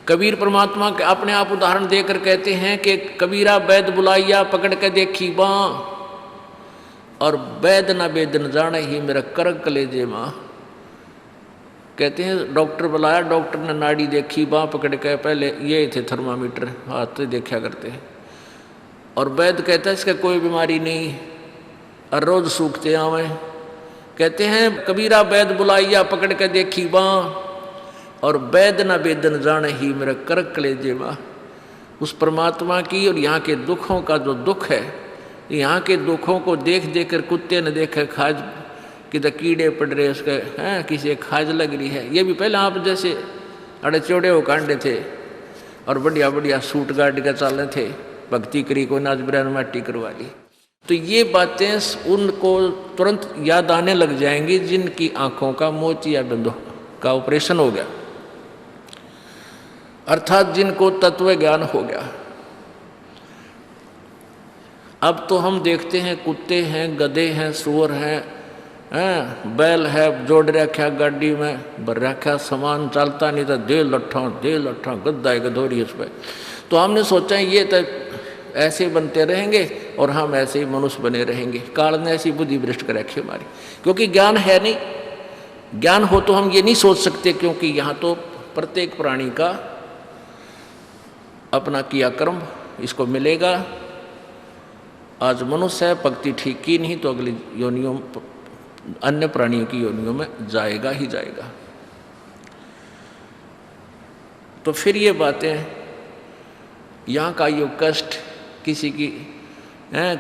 कबीर परमात्मा के अपने आप उदाहरण देकर कहते हैं कि कबीरा वैद बुलाइया पकड़ के देखी बाँ, और वैद न वेद न जाने ही मेरा करक कलेजे माँ। कहते हैं डॉक्टर बुलाया, डॉक्टर ने नाड़ी देखी, बाँ पकड़ के, पहले ये थे थर्मामीटर हाथ से देखा करते हैं, और वैद कहता है इसका कोई बीमारी नहीं और रोज सूखते आवे। कहते हैं कबीरा वैद बुलाइया पकड़ के देखी बाँ, और वैद न वेद न जाने ही मेरा करक कलेजे माँ। उस परमात्मा की और यहाँ के दुखों का जो दुख है, यहाँ के दुखों को देख देख कर कुत्ते ने देखे खाज किधर कीड़े पड़ रहे उसके हैं, किसी खाज लग रही है। ये भी पहले आप जैसे अड़े चौड़े हो कांडे थे और बढ़िया बढ़िया सूट गाड़ के चाले थे, भक्ति करी को नाच बिरान माटी करवा ली। तो ये बातें उनको तुरंत याद आने लग जाएंगी जिनकी आंखों का मोतिया बिंदु का ऑपरेशन हो गया, अर्थात जिनको तत्व ज्ञान हो गया। अब तो हम देखते हैं कुत्ते हैं, गधे हैं, सुअर हैं, बैल है, जोड़ रखा गाड़ी में भर रखा सामान, चलता नहीं था, दे लट्ठा गद्दा है गधोरी उस पर। तो हमने सोचा ये तो ऐसे बनते रहेंगे और हम ऐसे ही मनुष्य बने रहेंगे। काल ने ऐसी बुद्धि भ्रष्ट कर रखी हमारी, क्योंकि ज्ञान है नहीं। ज्ञान हो तो हम ये नहीं सोच सकते, क्योंकि यहाँ तो प्रत्येक प्राणी का अपना किया कर्म इसको मिलेगा। आज मनुष्य है, भक्ति ठीक की नहीं तो अगली योनियों अन्य प्राणियों की योनियों में जाएगा ही जाएगा। तो फिर ये बातें, यहाँ का यो कष्ट, किसी की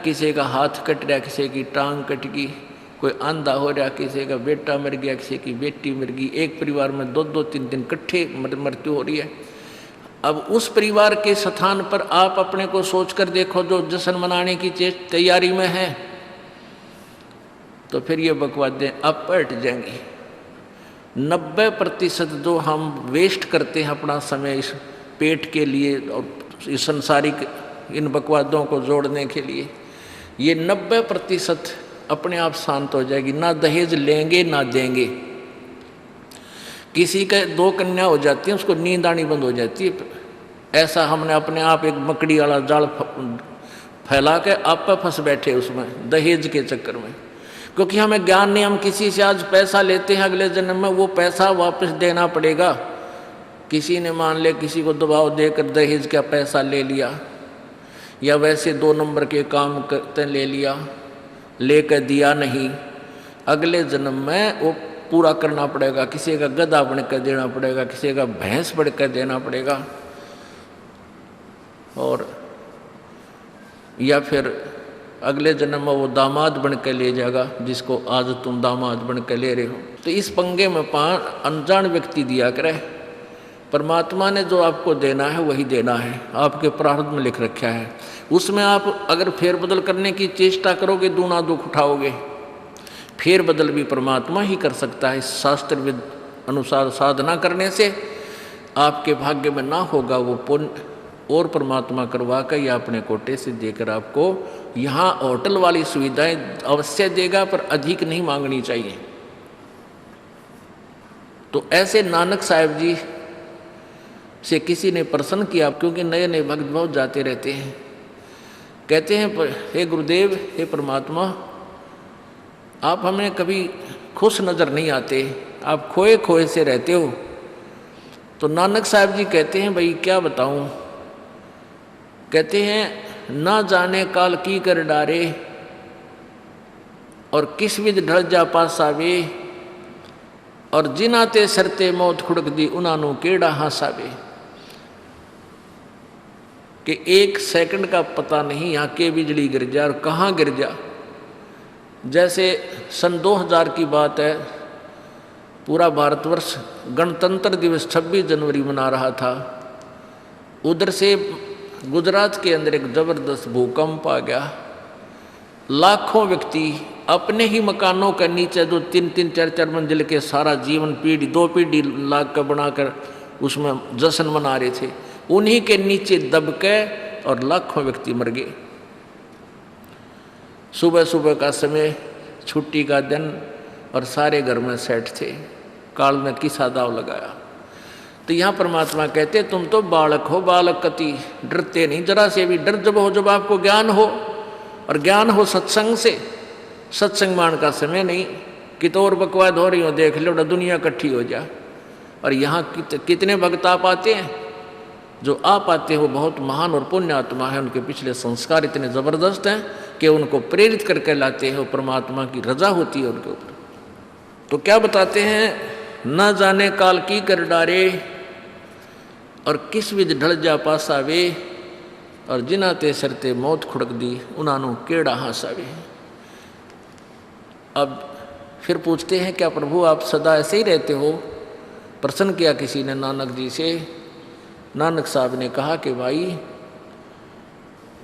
किसी का हाथ कट रहा, किसी की टांग कट गई, कोई अंधा हो रहा, किसी का बेटा मर गया, किसी की बेटी मर गई, एक परिवार में 2-2 3 इकट्ठे मृत्यु हो रही है। अब उस परिवार के स्थान पर आप अपने को सोचकर देखो जो जश्न मनाने की तैयारी में है, तो फिर ये बकवादें अब पलट जाएंगी। 90% जो हम वेस्ट करते हैं अपना समय इस पेट के लिए और इस संसारिक इन बकवादों को जोड़ने के लिए, ये 90% अपने आप शांत हो जाएगी। ना दहेज लेंगे ना देंगे। किसी के 2 कन्या हो जाती है, उसको नींद आनी बंद हो जाती है। ऐसा हमने अपने आप एक मकड़ी वाला जाल फैला के आप पे फंस बैठे उसमें दहेज के चक्कर में, क्योंकि हमें ज्ञान नहीं। हम किसी से आज पैसा लेते हैं, अगले जन्म में वो पैसा वापस देना पड़ेगा। किसी ने मान ले किसी को दबाव देकर दहेज का पैसा ले लिया, या वैसे 2 नंबर के काम करते ले लिया, लेकर दिया नहीं, अगले जन्म में वो पूरा करना पड़ेगा। किसी का गधा बन कर देना पड़ेगा, किसी का भैंस बन कर देना पड़ेगा, और या फिर अगले जन्म में वो दामाद बन कर ले जाएगा जिसको आज तुम दामाद बन कर ले रहे हो। तो इस पंगे में अनजान व्यक्ति दिया करे। परमात्मा ने जो आपको देना है वही देना है, आपके प्रारब्ध में लिख रखा है। उसमें आप अगर फेरबदल करने की चेष्टा करोगे दूना दुख उठाओगे। फेरबदल भी परमात्मा ही कर सकता है। शास्त्र अनुसार साधना करने से आपके भाग्य में ना होगा वो पुण्य, और परमात्मा करवा कर या अपने कोटे से देकर आपको यहाँ होटल वाली सुविधाएं अवश्य देगा, पर अधिक नहीं मांगनी चाहिए। तो ऐसे नानक साहब जी से किसी ने प्रश्न किया, क्योंकि नए नए भक्त बहुत जाते रहते हैं। कहते हैं हे गुरुदेव, हे परमात्मा, आप हमें कभी खुश नज़र नहीं आते, आप खोए खोए से रहते हो। तो नानक साहब जी कहते हैं भाई क्या बताऊं। कहते हैं ना जाने काल की कर डारे, और किस विध ढल जा पासावे, और जिनाते सरते मौत खुड़क दी उनानू केड़ा हासावे। कि 1 सेकंड का पता नहीं यहाँ के बिजली गिर जा और कहाँ गिर जा। जैसे सन 2000 की बात है, पूरा भारतवर्ष गणतंत्र दिवस 26 जनवरी मना रहा था। उधर से गुजरात के अंदर एक जबरदस्त भूकंप आ गया। लाखों व्यक्ति अपने ही मकानों के नीचे जो 3-3 4-4 मंजिल के सारा जीवन पीढ़ी 2 पीढ़ी लाख का बनाकर उसमें जश्न मना रहे थे, उन्हीं के नीचे दब के और लाखों व्यक्ति मर गए। सुबह सुबह का समय, छुट्टी का दिन, और सारे घर में सेट थे। काल ने किसा दाव लगाया। तो यहाँ परमात्मा कहते तुम तो बालक हो, बालक कति डरते नहीं जरा से भी। डर जब हो जब आपको ज्ञान हो, और ज्ञान हो सत्संग से। सत्संग मान का समय नहीं कि तो और बकवाद हो रही हो, देख लो दुनिया इकट्ठी हो जा। और यहाँ कितने भक्त आ पाते हैं, जो आ पाते हैं वो बहुत महान और पुण्य आत्मा है, उनके पिछले संस्कार इतने ज़बरदस्त हैं कि उनको प्रेरित करके लाते हैं, वो परमात्मा की रजा होती है उनके ऊपर। तो क्या बताते हैं, न जाने काल की कर डारे, और किस विध ढल जा पासावे, और जिना ते सरते मौत खुड़क दी, उन्होंने केड़ा हासावे। अब फिर पूछते हैं क्या प्रभु आप सदा ऐसे ही रहते हो? प्रश्न किया किसी ने नानक जी से। नानक साहब ने कहा कि भाई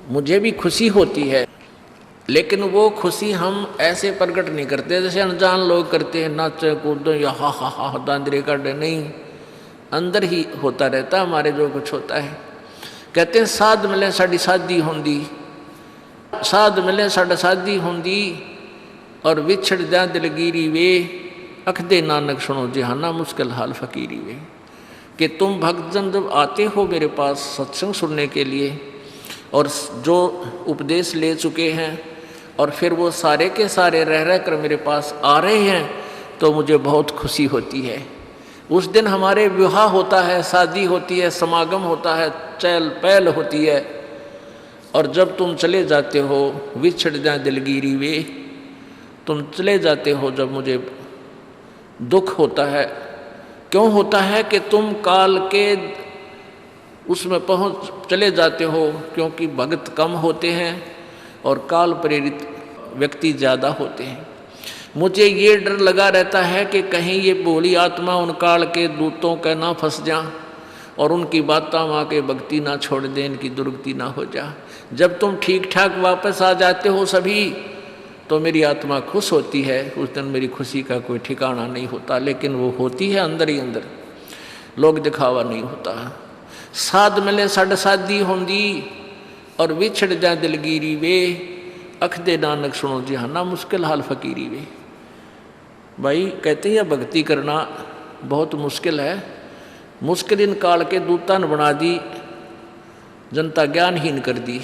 मुझे भी खुशी होती है, लेकिन वो खुशी हम ऐसे प्रकट नहीं करते जैसे अनजान लोग करते हैं, नाचे कूदो या हा हा हा दांदरे काटे। नहीं, अंदर ही होता रहता हमारे जो कुछ होता है। कहते हैं साध मिले साड़ी शादी होंदी, साध मिले साड़ा शादी होंदी, और विछड़ जा दिलगिरी वे, अखदे नानक सुनो जहाना मुश्किल हाल फकीरी वे। कि तुम भक्तजन जब आते हो मेरे पास सत्संग सुनने के लिए, और जो उपदेश ले चुके हैं, और फिर वो सारे के सारे रह रह कर मेरे पास आ रहे हैं, तो मुझे बहुत खुशी होती है। उस दिन हमारे विवाह होता है, शादी होती है, समागम होता है, चहल पहल होती है। और जब तुम चले जाते हो, विछड़ जाए दिलगिरी वे, तुम चले जाते हो जब मुझे दुख होता है। क्यों होता है कि तुम काल के उसमें पहुँच चले जाते हो, क्योंकि भक्त कम होते हैं और काल प्रेरित व्यक्ति ज़्यादा होते हैं। मुझे ये डर लगा रहता है कि कहीं ये भोली आत्मा उन काल के दूतों का ना फंस जा, और उनकी बातों माँ के भक्ति ना छोड़ दें, इनकी दुर्गति ना हो जा। जब तुम ठीक ठाक वापस आ जाते हो सभी, तो मेरी आत्मा खुश होती है। उस दिन मेरी खुशी का कोई ठिकाना नहीं होता, लेकिन वो होती है अंदर ही अंदर, लोग दिखावा नहीं होता। साध मिले साड़ शादी होंदी, और विछड़ जा दिलगिरी वे, अखदे नानक सुनो जहाना मुश्किल हाल फकीरी वे। भाई कहते हैं भक्ति करना बहुत मुश्किल है। मुश्किल इन काल के दूता ने बना दी, जनता ज्ञानहीन कर दी।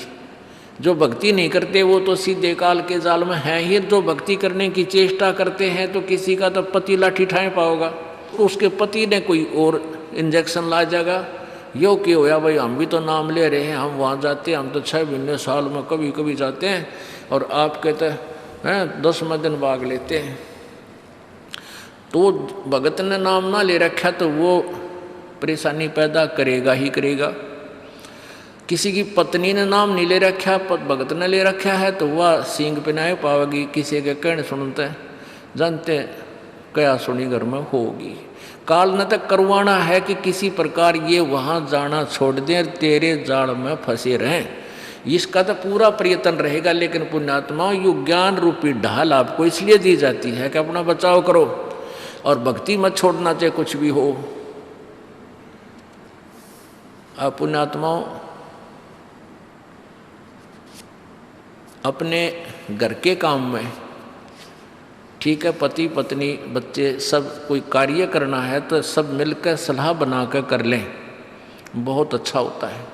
जो भक्ति नहीं करते वो तो सीधे काल के जाल में हैं ही। जो भक्ति करने की चेष्टा करते हैं तो किसी का तो पति लाठी ठाए पाओगा, उसके पति ने कोई और इंजेक्शन ला जाएगा। यो कि होया भाई हम भी तो नाम ले रहे हैं, हम वहाँ जाते हैं, हम तो 6 महीने साल में कभी कभी जाते हैं, और आप कहते हैं 10वें दिन भाग लेते हैं। तो भगत ने नाम ना ले रखा तो वो परेशानी पैदा करेगा ही करेगा। किसी की पत्नी ने नाम नहीं ले रखा, भगत ने ले रखा है, तो वह सींग पिनाए पावेगी। किसी के कहने सुनते जानते क्या सुनी घर में होगी। काल न तक करवाना है कि किसी प्रकार ये वहाँ जाना छोड़ दें, तेरे जाल में फंसे रहें। इसका तो पूरा प्रयत्न रहेगा। लेकिन पुण्यात्माओं, यु ज्ञान रूपी ढाल आपको इसलिए दी जाती है कि अपना बचाव करो, और भक्ति मत छोड़ना चाहे कुछ भी हो। आप पुण्यात्माओं अपने घर के काम में, ठीक है, पति पत्नी बच्चे सब कोई कार्य करना है तो सब मिलकर सलाह बनाकर कर लें, बहुत अच्छा होता है।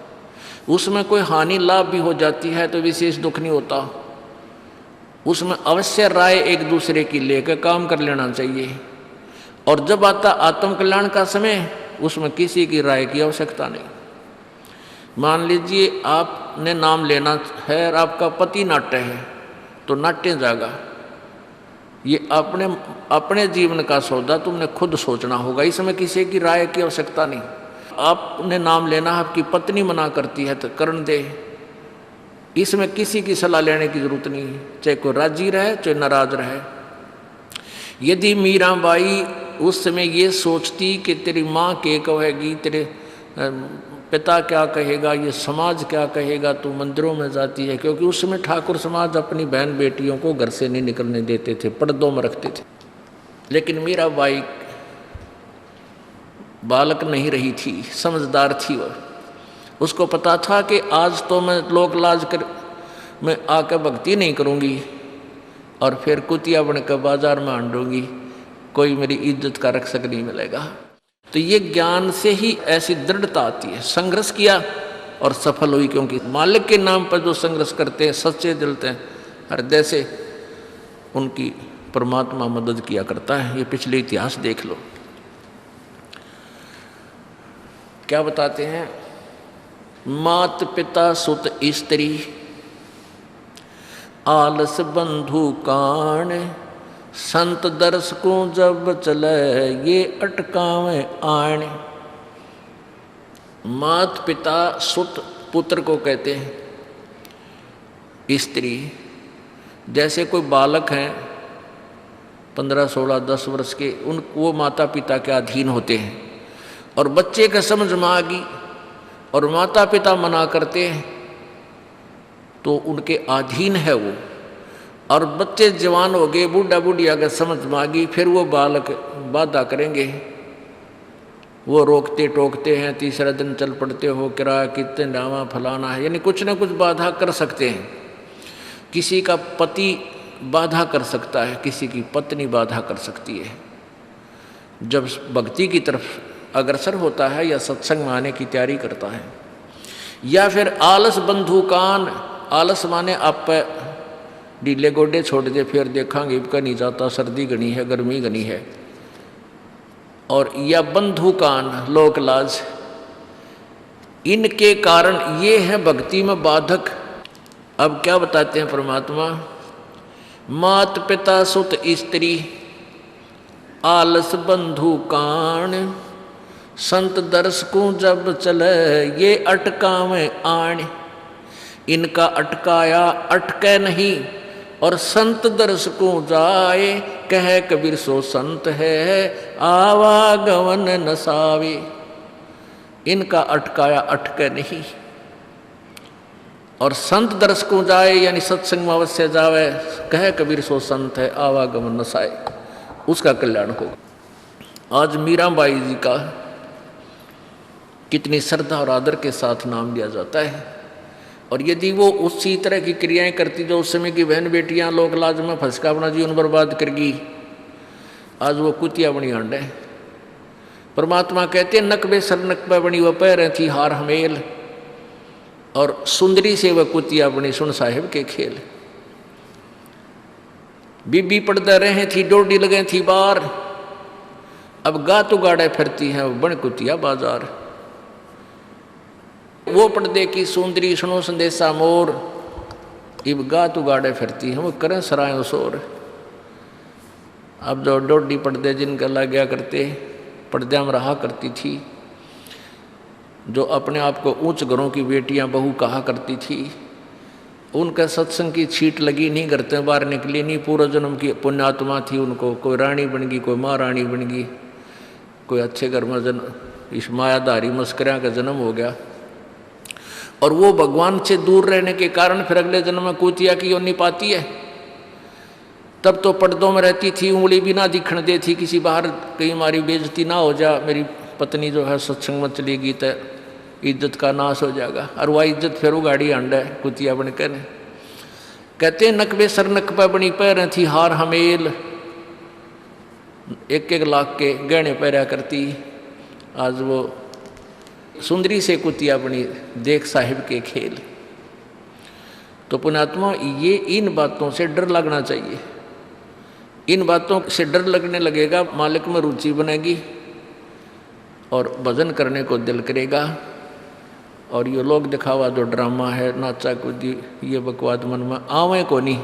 उसमें कोई हानि लाभ भी हो जाती है तो विशेष दुख नहीं होता। उसमें अवश्य राय एक दूसरे की लेकर काम कर लेना चाहिए। और जब आता आत्म कल्याण का समय, उसमें किसी की राय की आवश्यकता नहीं। मान लीजिए आपने नाम लेना है और आपका पति नाट्य है, तो नाट्य जाएगा। ये अपने जीवन का सौदा तुमने खुद सोचना होगा, इसमें किसी की राय की आवश्यकता नहीं। आपने नाम लेना, आपकी पत्नी मना करती है तो करन दे, इसमें किसी की सलाह लेने की जरूरत नहीं, चाहे कोई राजी रहे चाहे नाराज रहे। यदि मीराबाई उस समय ये सोचती कि तेरी माँ क्या कहेगी, तेरे पिता क्या कहेगा, ये समाज क्या कहेगा, तू मंदिरों में जाती है, क्योंकि उस समय ठाकुर समाज अपनी बहन बेटियों को घर से नहीं निकलने देते थे, पर्दों में रखते थे। लेकिन मीराबाई बालक नहीं रही थी, समझदार थी। वह उसको पता था कि आज तो मैं लोक लाज कर मैं आकर भक्ति नहीं करूँगी और फिर कुतिया बनकर बाजार में आंडूंगी, कोई मेरी इज्जत का रक्षक नहीं मिलेगा। तो ये ज्ञान से ही ऐसी दृढ़ता आती है। संघर्ष किया और सफल हुई, क्योंकि मालिक के नाम पर जो संघर्ष करते हैं सच्चे दिल से हृदय से, उनकी परमात्मा मदद किया करता है। ये पिछले इतिहास देख लो। क्या बताते हैं? मात पिता सुत स्त्री आलस बंधु कान, संत दर्श को जब चले ये अटकावे आण। मात पिता सुत पुत्र को कहते हैं। स्त्री, जैसे कोई बालक हैं 15, 16, 10 वर्ष के, वो माता पिता के अधीन होते हैं। और बच्चे का समझ में आ गई और माता पिता मना करते हैं तो उनके अधीन है वो। और बच्चे जवान हो गए, बूढ़ा बूढ़ी अगर समझ में आ गई, फिर वो बालक बाधा करेंगे, वो रोकते टोकते हैं। तीसरा दिन चल पड़ते हो, किराया कितने डावा फलाना है, यानी कुछ ना कुछ बाधा कर सकते हैं। किसी का पति बाधा कर सकता है, किसी की पत्नी बाधा कर सकती है। जब भक्ति की तरफ अग्रसर होता है या सत्संग में आने की तैयारी करता है। या फिर आलस बंधु कान, आलस माने आप ढीले गोडे छोड़ दे, फिर देखांगे इबका नहीं जाता, सर्दी घनी है, गर्मी घनी है। और या बंधु कान, लोक लाज, इनके कारण ये है भक्ति में बाधक। अब क्या बताते हैं परमात्मा? मात पिता सुत स्त्री आलस बंधु कान, संत दर्श को जब चले ये अटकावे आण। इनका अटकाया अटके नहीं, और संत दर्श को जाए कह कबीर सो संत है आवागमन नसावे। इनका अटकाया अटके नहीं, और संत दर्श को जाए यानी सत्संग में अवश्य जावे, कह कबीर सो संत है आवागमन नसाए, उसका कल्याण होगा। आज मीराबाई जी का कितनी श्रद्धा और आदर के साथ नाम लिया जाता है। और यदि वो उसी तरह की क्रियाएं करती जो उस समय की बहन बेटियां लोक लाज में फंस का अपना जीवन बर्बाद करगी, आज वो कुतिया बनी आंड है। परमात्मा कहते हैं नकबे सर नकबा बनी वह पैर थी हार हमेल, और सुंदरी से वह कुतिया बनी सुन साहिब के खेल। बीबी पड़दा रहे थी डोडी लगे थी बार, अब गा तो गाड़े फिरती हैं बन कुतिया बाजार। वो पर्दे की सुंदरी सुनो संदेशा मोर, इब गा तो गाड़े फिरती हैं वो करें सराय शोर। अब जो डोडी पर्दे जिनका लग गया करते, पर्दे में रहा करती थी, जो अपने आप को ऊंच घरों की बेटियां बहू कहा करती थी, उनका सत्संग की छीट लगी नहीं, करते बाहर निकली नहीं। पूर्व जन्म की पुण्यात्मा थी, उनको कोई रानी बन गई, कोई महारानी बन गई, कोई अच्छे घर में जन्म, इस मायाधारी मस्करिया का जन्म हो गया। और वो भगवान से दूर रहने के कारण फिर अगले जन्म में कुतिया की योनि पाती है। तब तो पर्दों में रहती थी, उंगली भी ना दिखने देती, किसी बाहर कहीं हमारी बेइज्जती ना हो जा, मेरी पत्नी जो है सत्संग में चलेगी तो इज्जत का नाश हो जाएगा। और वह इज्जत फिर उगाड़ी अंड है कुतिया बनकर। कहते नकबे सर नकबा बनी पैर थी हार हमेल, 1-1 लाख के गहने पहरा करती, आज वो सुंदरी से कुतिया बनी देख साहिब के खेल। तो पुण्यात्मा ये इन बातों से डर लगना चाहिए। इन बातों से डर लगने लगेगा, मालिक में रुचि बनेगी और भजन करने को दिल करेगा। और ये लोग दिखावा जो ड्रामा है, नाचा कूदी, ये बकवाद मन में आवे को नहीं,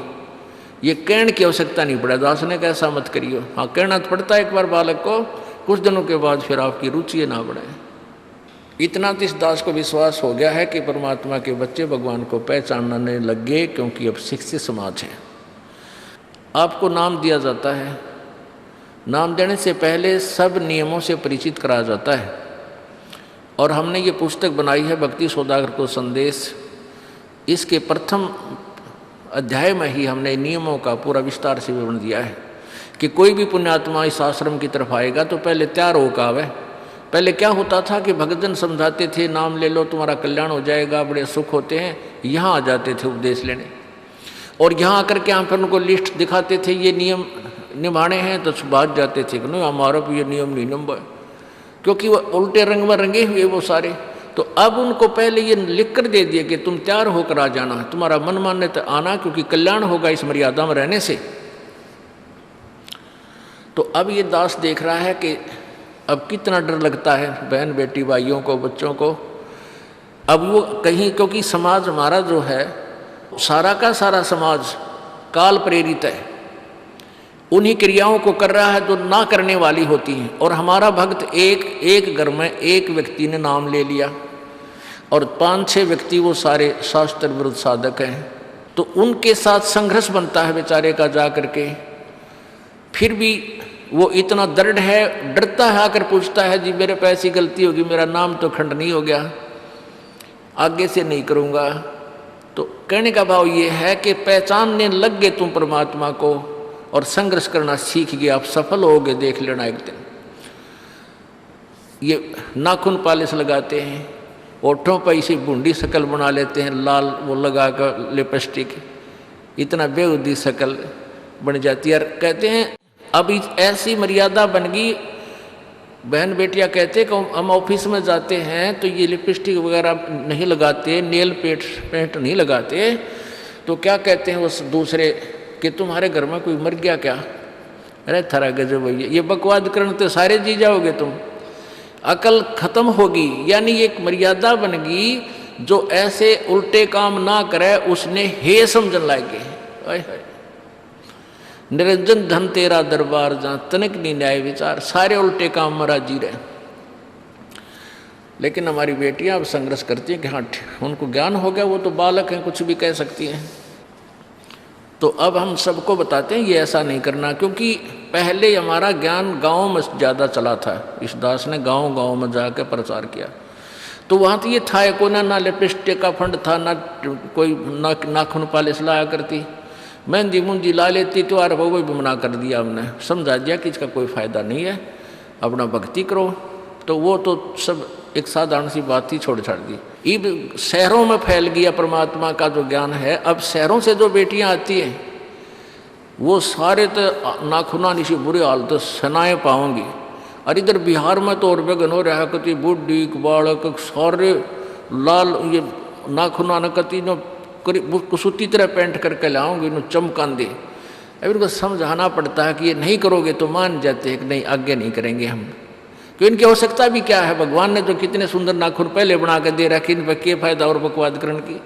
ये कहने की आवश्यकता नहीं पड़े। दास ने कैसा मत करियो, हाँ कहना तो पड़ता है एक बार बालक को, कुछ दिनों के बाद फिर आपकी रुचि ना बढ़े। इतना तो इस दास को विश्वास हो गया है कि परमात्मा के बच्चे भगवान को पहचानने लग गए, क्योंकि अब शिक्षित समाज है। आपको नाम दिया जाता है, नाम देने से पहले सब नियमों से परिचित कराया जाता है। और हमने ये पुस्तक बनाई है भक्ति सौदागर को संदेश, इसके प्रथम अध्याय में ही हमने नियमों का पूरा विस्तार से विवरण दिया है कि कोई भी पुण्यात्मा इस आश्रम की तरफ आएगा तो पहले तैयार होकर आवे। पहले क्या होता था कि भक्तजन समझाते थे नाम ले लो तुम्हारा कल्याण हो जाएगा, बड़े सुख होते हैं, यहाँ आ जाते थे उपदेश लेने। और यहाँ आकर के हम फिर उनको लिस्ट दिखाते थे, ये नियम निभाने हैं, तो बात जाते थे कि नहीं हमारा भी ये नियम नहीं नंबर। क्योंकि वो उल्टे रंग में रंगे हुए वो सारे। तो अब उनको पहले ये लिख कर दे दिया कि तुम तैयार होकर आ जाना, तुम्हारा मन मानने तो आना, क्योंकि कल्याण होगा इस मर्यादा में रहने से। तो अब ये दास देख रहा है कि अब कितना डर लगता है बहन बेटी भाइयों को, बच्चों को। अब वो कहीं, क्योंकि समाज हमारा जो है सारा का सारा समाज काल प्रेरित है, उन्हीं क्रियाओं को कर रहा है जो ना करने वाली होती हैं। और हमारा भक्त एक घर में एक व्यक्ति ने नाम ले लिया और 5-6 व्यक्ति वो सारे शास्त्र विरुद्ध साधक हैं, तो उनके साथ संघर्ष बनता है बेचारे का जा करके। फिर भी वो इतना दृढ़ है, डरता है, आकर पूछता है जी मेरे पे ऐसी गलती होगी, मेरा नाम तो खंड नहीं हो गया, आगे से नहीं करूँगा। तो कहने का भाव ये है कि पहचानने लग गए तुम परमात्मा को और संघर्ष करना सीख गए, आप सफल होगे, देख लेना एक दिन। ये नाखून पालिश लगाते हैं, ओठों पर इसी बूंदी शक्ल बना लेते हैं, लाल वो लगा कर लिपस्टिक, इतना बेहुदी शक्ल बन जाती है। कहते हैं अब ऐसी मर्यादा बन गई, बहन बेटियां कहते हैं कि हम ऑफिस में जाते हैं तो ये लिपस्टिक वगैरह नहीं लगाते, नेल पेंट नहीं लगाते, तो क्या कहते हैं उस दूसरे कि तुम्हारे घर में कोई मर गया क्या? अरे थारा गजब भैया, ये बकवाद करने तो सारे जी जाओगे तुम, अकल खत्म होगी। यानी एक मर्यादा बन गई, जो ऐसे उल्टे काम ना करे उसने हे समझन लागे। निरंजन धन तेरा दरबार जहाँ तनिक नहीं न्याय विचार, सारे उल्टे काम में राजी रहे। लेकिन हमारी बेटियां अब संघर्ष करती हैं कि हाँ उनको ज्ञान हो गया, वो तो बालक हैं, कुछ भी कह सकती हैं। तो अब हम सबको बताते हैं ये ऐसा नहीं करना, क्योंकि पहले हमारा ज्ञान गाँव में ज़्यादा चला था। इस दास ने गाँव में जाकर प्रचार किया, तो वहाँ तो ये था को ना लिपस्टिक का फंड था, ना कोई नाखून पालिश लाया करती, मेहंदी मुंदी ला लेती, त्योहार हो वो भी मना कर दिया हमने, समझा दिया कि इसका कोई फ़ायदा नहीं है, अपना भक्ति करो। तो वो तो सब एक साधारण सी बात ही छोड़ छाड़ दी। अब शहरों में फैल गया परमात्मा का जो ज्ञान है। अब शहरों से जो बेटियां आती हैं वो सारे तो नाखुना निशी बुरे हाल तो सनाए पाओगी। और इधर बिहार में तो और बेगन हो रहा कति बुढ़ी बालक सारे लाल ये नाखुना न कति न कुसुती तरह पेंट करके लाओगे, न चमकान दे। अब इनको समझाना पड़ता है कि ये नहीं करोगे तो मान जाते हैं कि नहीं आगे नहीं करेंगे हम, क्यों इनकी आवश्यकता भी क्या है? भगवान ने जो कितने सुंदर नाखून पहले बना के दे रखे, इन पर क्या फायदा और बकवाद करने की?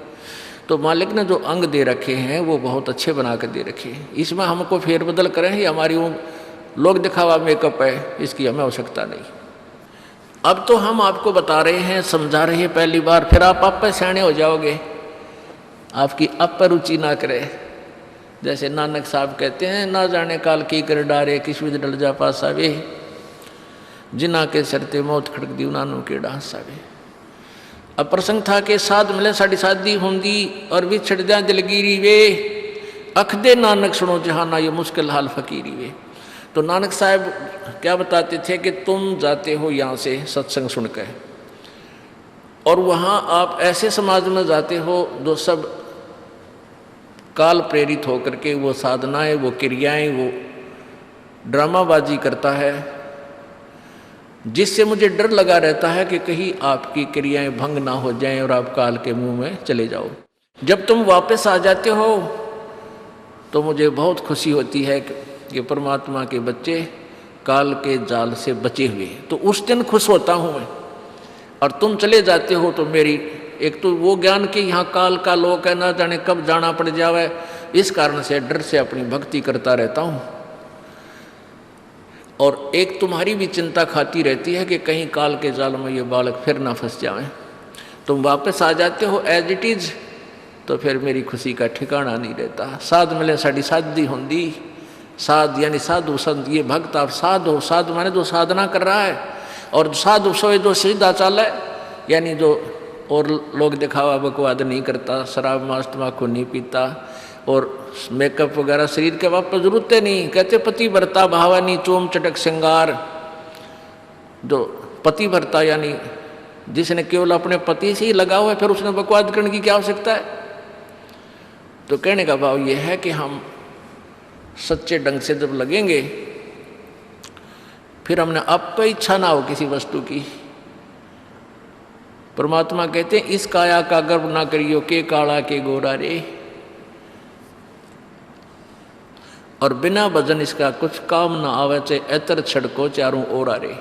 तो मालिक ने जो अंग दे रखे हैं वो बहुत अच्छे बना के दे रखे हैं, इसमें हमको फेरबदल करें, ये हमारी वो लोग दिखावा मेकअप है, इसकी हमें आवश्यकता नहीं। अब तो हम आपको बता रहे हैं, समझा रहे हैं पहली बार, फिर आप पे सियाने हो जाओगे, आपकी अब पर रुचि ना करे। जैसे नानक साहब कहते हैं, ना जाने काल की कर डारे, किस विध डल जा पासा वे, जिना के सरते मौत खड़क दी नानू के डांसा वे। अब प्रसंग था कि साध मिले साड़ी शादी होंगी और भी छड़ जा दिलगिरी वे, अख दे नानक सुनो जहाना ये मुश्किल हाल फकीरी वे। तो नानक साहब क्या बताते थे कि तुम जाते हो यहाँ से सत्संग सुनकर, और वहाँ आप ऐसे समाज में जाते हो जो सब काल प्रेरित होकर के वो साधनाएं, वो क्रियाएं, वो ड्रामाबाजी करता है, जिससे मुझे डर लगा रहता है कि कहीं आपकी क्रियाएं भंग ना हो जाएं और आप काल के मुंह में चले जाओ। जब तुम वापस आ जाते हो तो मुझे बहुत खुशी होती है कि परमात्मा के बच्चे काल के जाल से बचे हुए, तो उस दिन खुश होता हूँ मैं। और तुम चले जाते हो तो मेरी एक तो वो ज्ञान कि यहाँ काल का लोक है, ना जाने कब जाना पड़ जावे, इस कारण से डर से अपनी भक्ति करता रहता हूँ। और एक तुम्हारी भी चिंता खाती रहती है कि कहीं काल के जाल में ये बालक फिर ना फंस जाए। तुम वापस आ जाते हो एज इट इज़, तो फिर मेरी खुशी का ठिकाना नहीं रहता। साध मिले साड़ी शादी होंगी, साध यानी साधु संत, ये भक्त आप साध हो, साध माने जो साधना कर रहा है, और साधु सोए जो सीधा चाल है, यानी जो और लोग दिखावा बकवाद नहीं करता, शराब मांस तम्बाकू नहीं पीता, और मेकअप वगैरह शरीर के वापस जरूरत नहीं। कहते पति भरता भावानी चोम चटक श्रृंगार, जो पति भरता यानी जिसने केवल अपने पति से ही लगा हुआ है, फिर उसने बकवाद करने की क्या आवश्यकता है? तो कहने का भाव यह है कि हम सच्चे ढंग से जब लगेंगे, फिर हमने अब तो इच्छा ना हो किसी वस्तु की। परमात्मा कहते हैं इस काया का गर्व ना करियो के काला के गोरा रे, और बिना भजन इसका कुछ काम ना आवे, चाहे एतर छड़को चारों ओर रे।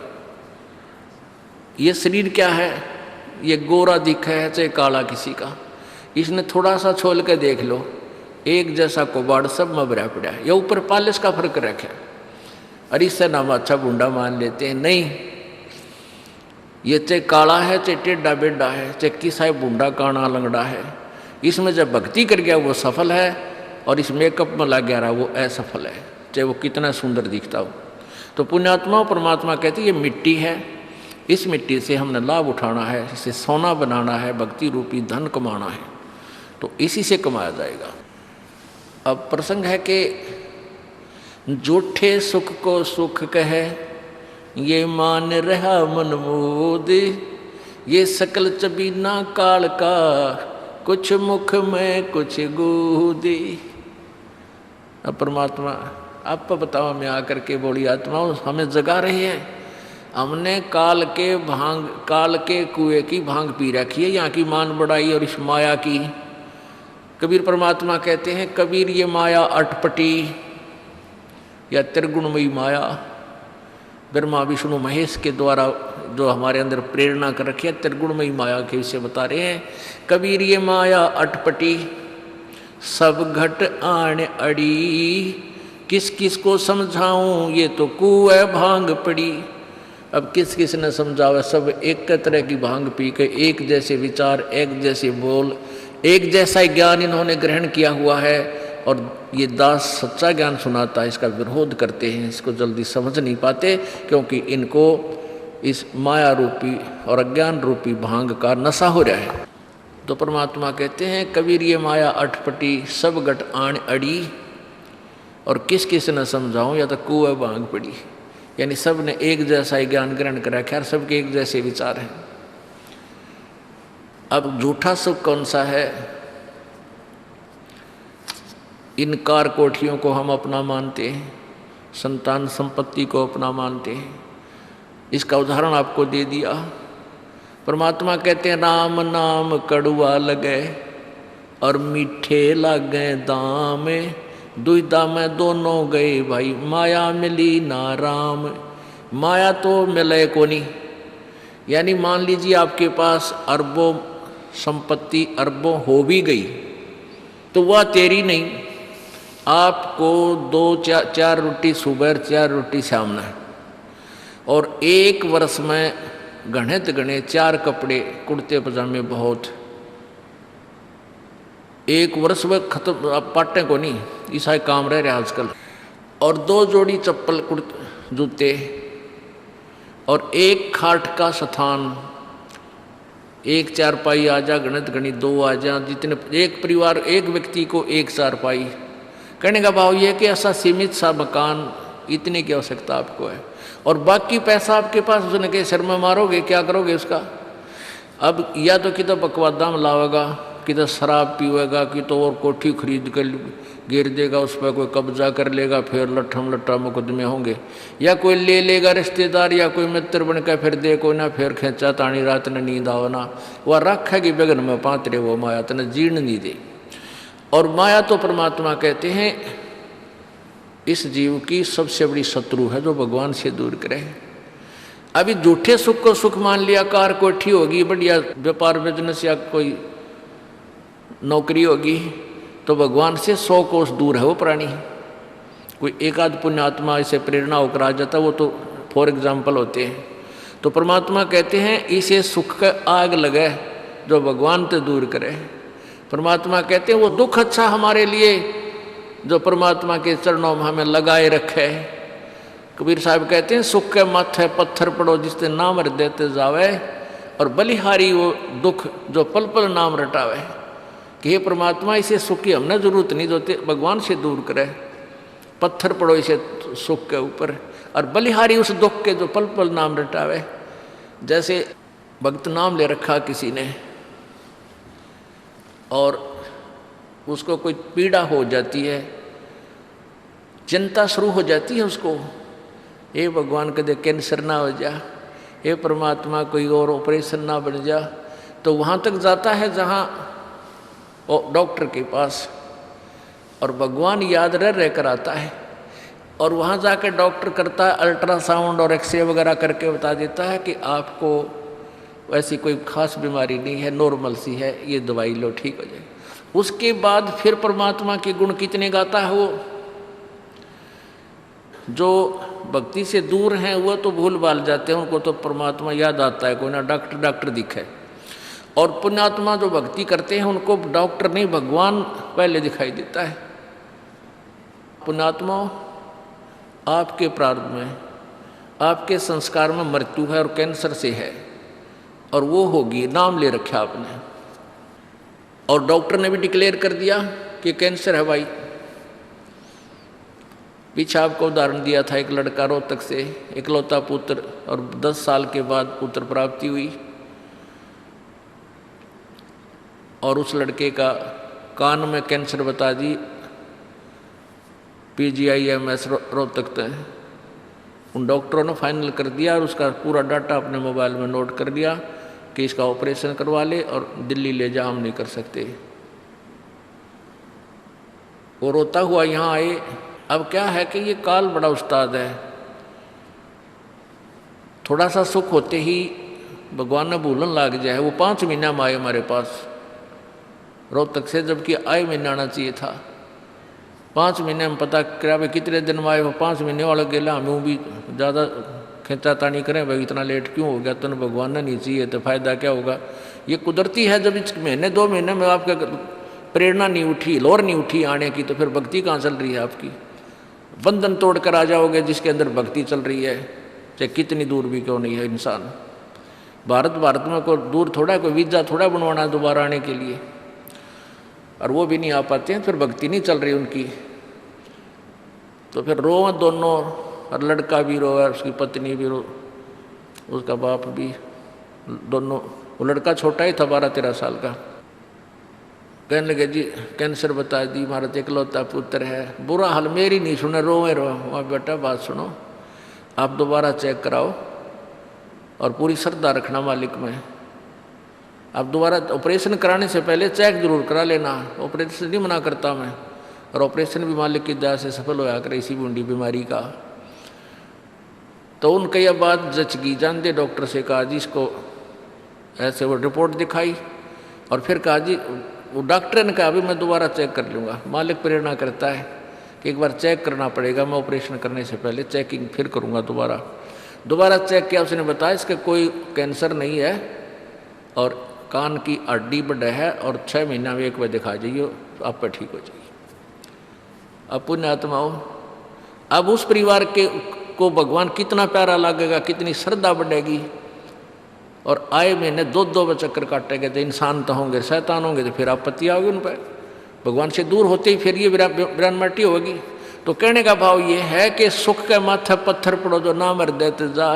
ये शरीर क्या है, ये गोरा दिखा है चाहे काला किसी का, इसने थोड़ा सा छोल के देख लो, एक जैसा कोबाड़ सब में भरा पड़ा है। ये ऊपर पालिश का फर्क रखे, और इससे नाम अच्छा बूंदा मान लेते हैं। नहीं, ये चाहे काला है चाहे टेढ़ा बेढ़ा है, चाहे किसा बूंदा काना लंगड़ा है, इसमें जब भक्ति कर गया वो सफल है, और इस मेकअप में लग गया रहा वो असफल है, चाहे वो कितना सुंदर दिखता हो। तो पुण्यात्मा परमात्मा कहते ये मिट्टी है, इस मिट्टी से हमने लाभ उठाना है, इसे सोना बनाना है, भक्ति रूपी धन कमाना है, तो इसी से कमाया जाएगा। अब प्रसंग है कि झूठे सुख को सुख कहे, ये मान रहा मन मोद, ये सकल चबीना काल का, कुछ मुख में कुछ गोदी। अब परमात्मा आप बताओ, मैं आकर के बोली आत्माओं हमें जगा रही है, हमने काल के कुएं की भांग पी रखी है, यहाँ की मान बढ़ाई और इस माया की। कबीर परमात्मा कहते हैं कबीर ये माया अटपटी या त्रिगुणमयी माया, ब्रह्मा विष्णु महेश के द्वारा जो हमारे अंदर प्रेरणा कर रखी है, त्रिगुणमयी माया के विषय बता रहे हैं। कबीर ये माया अटपटी सब घट आण अड़ी, किस किस को समझाऊं ये तो कुएं भांग पड़ी। अब किस किस ने समझावा, सब एक तरह की भांग पी के एक जैसे विचार, एक जैसे बोल, एक जैसा ज्ञान इन्होंने ग्रहण किया हुआ है, और ये दास सच्चा ज्ञान सुनाता है इसका विरोध करते हैं, इसको जल्दी समझ नहीं पाते, क्योंकि इनको इस माया रूपी और अज्ञान रूपी भांग का नशा हो रहा है। तो परमात्मा कहते हैं कबीर ये माया अटपटी सब घट आण अड़ी, और किस किस न समझाऊं या तो कुएं भांग पड़ी, यानी सब ने एक जैसा ही ज्ञान ग्रहण कर रखा है, सबके एक जैसे विचार हैं। अब झूठा सुख कौन सा है, इन कार कोठियों को हम अपना मानते हैं, संतान संपत्ति को अपना मानते हैं। इसका उदाहरण आपको दे दिया। परमात्मा कहते हैं राम नाम कड़ुआ लगे और मीठे लागे दाम, दुविधा में दोनों गए भाई, माया मिली ना राम। माया तो मिले को नहीं, यानी मान लीजिए आपके पास अरबों संपत्ति अरबों हो भी गई तो वह तेरी नहीं, आपको 2-4 रोटी सुबह 4 रोटी शाम है, और एक वर्ष में गणे 4 कपड़े कुर्ते पजामे बहुत, एक वर्ष में खत्म। अब पाटे को नहीं, ऐसा काम रह रहा आजकल, और 2 जोड़ी चप्पल कुर्ते जूते, और एक खाट का स्थान, एक चारपाई आ जा, गणित 2 आ जा, जितने एक परिवार एक व्यक्ति को एक चारपाई। कहने का भाव यह कि ऐसा सीमित सा मकान, इतने की आवश्यकता आपको है, और बाकी पैसा आपके पास उसने के सिर में मारोगे, क्या करोगे उसका। अब या तो कि तो बकवादा में लावेगा, कि तो शराब पीवेगा, कि तो और कोठी खरीद कर गिर देगा, उस पर कोई कब्जा कर लेगा, फिर लट्ठा मुकदमे होंगे, या कोई ले लेगा रिश्तेदार या कोई मित्र बन कर फिर देखो ना, फिर खेचा तानी रात ने नींद आओ ना, वह रखेगी बगन में पात्रे, वो माया तने जीर्ण नहीं दे। और माया तो परमात्मा कहते हैं इस जीव की सबसे बड़ी शत्रु है, जो भगवान से दूर करे। अभी झूठे सुख को सुख मान लिया, कार कोठी होगी, बढ़िया व्यापार बिजनेस या कोई नौकरी होगी, तो भगवान से 100 कोस दूर है वो प्राणी। कोई एक आध पुण्यात्मा इसे प्रेरणा होकर आ जाता, वो तो फॉर एग्जाम्पल होते हैं। तो परमात्मा कहते हैं इसे सुख का आग लगे जो भगवान से दूर करे। परमात्मा कहते हैं वो दुख अच्छा हमारे लिए जो परमात्मा के चरणों में हमें लगाए रखे। कबीर साहब कहते हैं सुख के माथे पत्थर पड़ो जिससे नाम रट देते जावे, और बलिहारी वो दुख जो पल पल नाम रटावे। कि हे परमात्मा इसे सुख की हमने जरूरत नहीं, जो भगवान से दूर करे। पत्थर पड़ो इसे सुख के ऊपर, और बलिहारी उस दुख के जो पल पल नाम रटावे। जैसे भक्त नाम ले रखा किसी ने और उसको कोई पीड़ा हो जाती है, चिंता शुरू हो जाती है उसको, हे भगवान कदे कैंसर ना हो जा, हे परमात्मा कोई और ऑपरेशन ना बन जा। तो वहाँ तक जाता है जहाँ डॉक्टर के पास, और भगवान याद रह कर आता है, और वहाँ जाकर डॉक्टर करता है अल्ट्रासाउंड और एक्सरे वगैरह करके बता देता है कि आपको वैसी कोई खास बीमारी नहीं है, नॉर्मल सी है, ये दवाई लो ठीक हो जाए। उसके बाद फिर परमात्मा के गुण कितने गाता है वो। जो भक्ति से दूर हैं वो तो भूल भाल जाते हैं, उनको तो परमात्मा याद आता है, कोई ना डॉक्टर दिखे। और पुण्यात्मा जो भक्ति करते हैं उनको डॉक्टर नहीं भगवान पहले दिखाई देता है। पुण्यात्मा, आपके प्रारब्ध में, आपके संस्कार में मृत्यु है और कैंसर से है, और वो होगी, नाम ले रखा आपने, और डॉक्टर ने भी डिक्लेयर कर दिया कि कैंसर है भाई। पीछे आपको उदाहरण दिया था, एक लड़का रोहतक से, इकलौता पुत्र, और 10 साल के बाद पुत्र प्राप्ति हुई, और उस लड़के का कान में कैंसर बता दी, PGIMS रोहतक तक। उन डॉक्टरों ने फाइनल कर दिया और उसका पूरा डाटा अपने मोबाइल में नोट कर लिया कि इसका ऑपरेशन करवा ले और दिल्ली ले जा, हम नहीं कर सकते। वो रोता हुआ यहाँ आए। अब क्या है कि ये काल बड़ा उस्ताद है, थोड़ा सा सुख होते ही भगवान ने भूलन लाग जाए। वो 5 महीना में आए हमारे पास रोहतक से, जबकि आए महीना आना चाहिए था। 5 महीने में पता करा भाई कितने दिन में आए, वो 5 महीने वाला गेला। हमें भी ज़्यादा खींचातानी करें भाई इतना लेट क्यों हो गया, तो भगवान ने नहीं चाहिए तो फायदा क्या होगा। ये कुदरती है, जब इस महीने 2 महीने में आपका प्रेरणा नहीं उठी, लोर नहीं उठी आने की, तो फिर भक्ति कहाँ चल रही है आपकी। बंधन तोड़ कर आ जाओगे जिसके अंदर भक्ति चल रही है, चाहे कितनी दूर भी क्यों नहीं है इंसान। भारत में कोई दूर थोड़ा, कोई वीज़ा थोड़ा बनवाना है दोबारा आने के लिए, और वो भी नहीं आ पाते हैं, फिर भक्ति नहीं चल रही उनकी। तो फिर रो दोनों, और लड़का भी रो और उसकी पत्नी भी रो, उसका बाप भी, दोनों। वो लड़का छोटा ही था, 12-13 साल का। कहने लगे जी कैंसर बता दी, हमारा इकलौता पुत्र है। बुरा हाल, मेरी नहीं सुने, रोए रो। वहाँ बेटा बात सुनो, आप दोबारा चेक कराओ और पूरी श्रद्धा रखना मालिक में। आप दोबारा ऑपरेशन कराने से पहले चेक जरूर करा लेना, ऑपरेशन नहीं मना करता मैं, और ऑपरेशन भी मालिक की दया से सफल होया करे इसी बूंदी बीमारी का। तो उनके यह बात जच गई, जानते डॉक्टर से कहा जी इसको ऐसे, वो रिपोर्ट दिखाई, और फिर कहा जी, वो डॉक्टर ने कहा अभी मैं दोबारा चेक कर लूँगा। मालिक प्रेरणा करता है कि एक बार चेक करना पड़ेगा, मैं ऑपरेशन करने से पहले चेकिंग फिर करूँगा। दोबारा चेक किया, उसने बताया इसका कोई कैंसर नहीं है, और कान की हड्डी बढ़ है, और 6 महीना में एक बार दिखा जाइए, आप पर ठीक हो जाइए। अब पुण्यात्माओं, अब उस परिवार को भगवान कितना प्यारा लगेगा, कितनी श्रद्धा बढ़ेगी। और आए महीने 2 चक्कर काटेंगे, तो इंसान तो होंगे, शैतान होंगे, तो फिर आपत्ति आओगी उन पर। भगवान से दूर होते ही फिर ये विरानमाटी होगी। तो कहने का भाव ये है कि सुख के माथे पत्थर पड़ो जो नाम हृदय जा,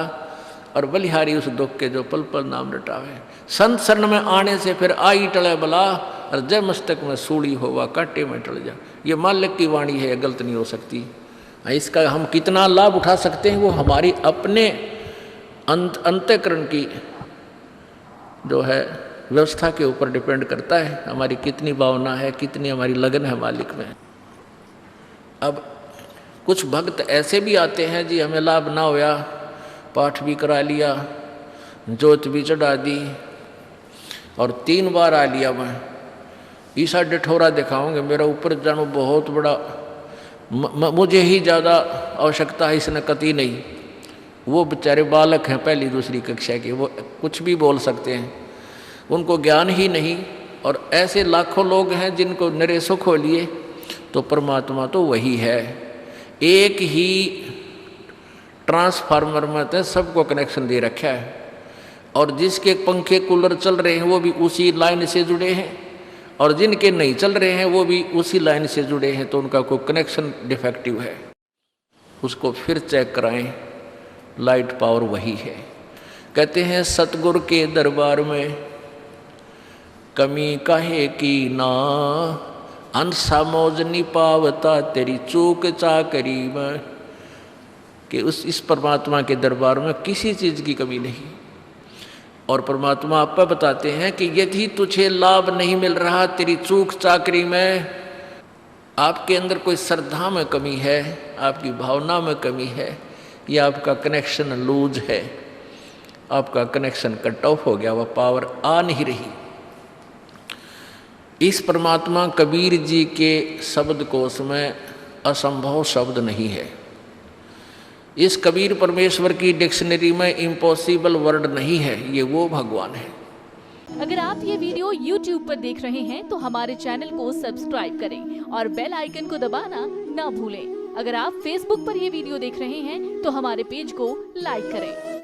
और बलिहारी उस दुख के जो पल पल नाम रटावे। संत शरण में आने से फिर आई टले बला, और जय मस्तक में सूड़ी होवा काटे में टल जा। ये मालिक की वाणी है, गलत नहीं हो सकती। इसका हम कितना लाभ उठा सकते हैं वो हमारी अपने अंतःकरण की जो है व्यवस्था के ऊपर डिपेंड करता है। हमारी कितनी भावना है, कितनी हमारी लगन है मालिक में। अब कुछ भक्त ऐसे भी आते हैं जी, हमें लाभ ना होया, पाठ भी करा लिया, जोत भी चढ़ा दी, और 3 बार आ लिया मैं, ईसा डिठोरा दिखाऊंगे, मेरा ऊपर जानो बहुत बड़ा, मुझे ही ज़्यादा आवश्यकता है, इसने कती नहीं। वो बेचारे बालक हैं 1ली 2री कक्षा के, वो कुछ भी बोल सकते हैं, उनको ज्ञान ही नहीं। और ऐसे लाखों लोग हैं जिनको निरे सुख हो लिए। तो परमात्मा तो वही है, एक ही ट्रांसफार्मर में तो सबको कनेक्शन दे रखा है, और जिसके पंखे कूलर चल रहे हैं वो भी उसी लाइन से जुड़े हैं, और जिनके नहीं चल रहे हैं वो भी उसी लाइन से जुड़े हैं। तो उनका कोई कनेक्शन डिफेक्टिव है, उसको फिर चेक कराएं, लाइट पावर वही है। कहते हैं सतगुरु के दरबार में कमी काहे की ना, अंसा मौज नहीं पावता तेरी चूक चाकरी में। कि इस परमात्मा के दरबार में किसी चीज़ की कमी नहीं। और परमात्मा आपको बताते हैं कि यदि तुझे लाभ नहीं मिल रहा तेरी चूक चाकरी में, आपके अंदर कोई श्रद्धा में कमी है, आपकी भावना में कमी है, या आपका कनेक्शन लूज है, आपका कनेक्शन कट ऑफ हो गया, वह पावर आ नहीं रही। इस परमात्मा कबीर जी के शब्दकोश में असंभव शब्द नहीं है। इस कबीर परमेश्वर की डिक्शनरी में इम्पॉसिबल वर्ड नहीं है, ये वो भगवान है। अगर आप ये वीडियो YouTube पर देख रहे हैं तो हमारे चैनल को सब्सक्राइब करें और बेल आइकन को दबाना ना भूलें। अगर आप Facebook पर ये वीडियो देख रहे हैं तो हमारे पेज को लाइक करें।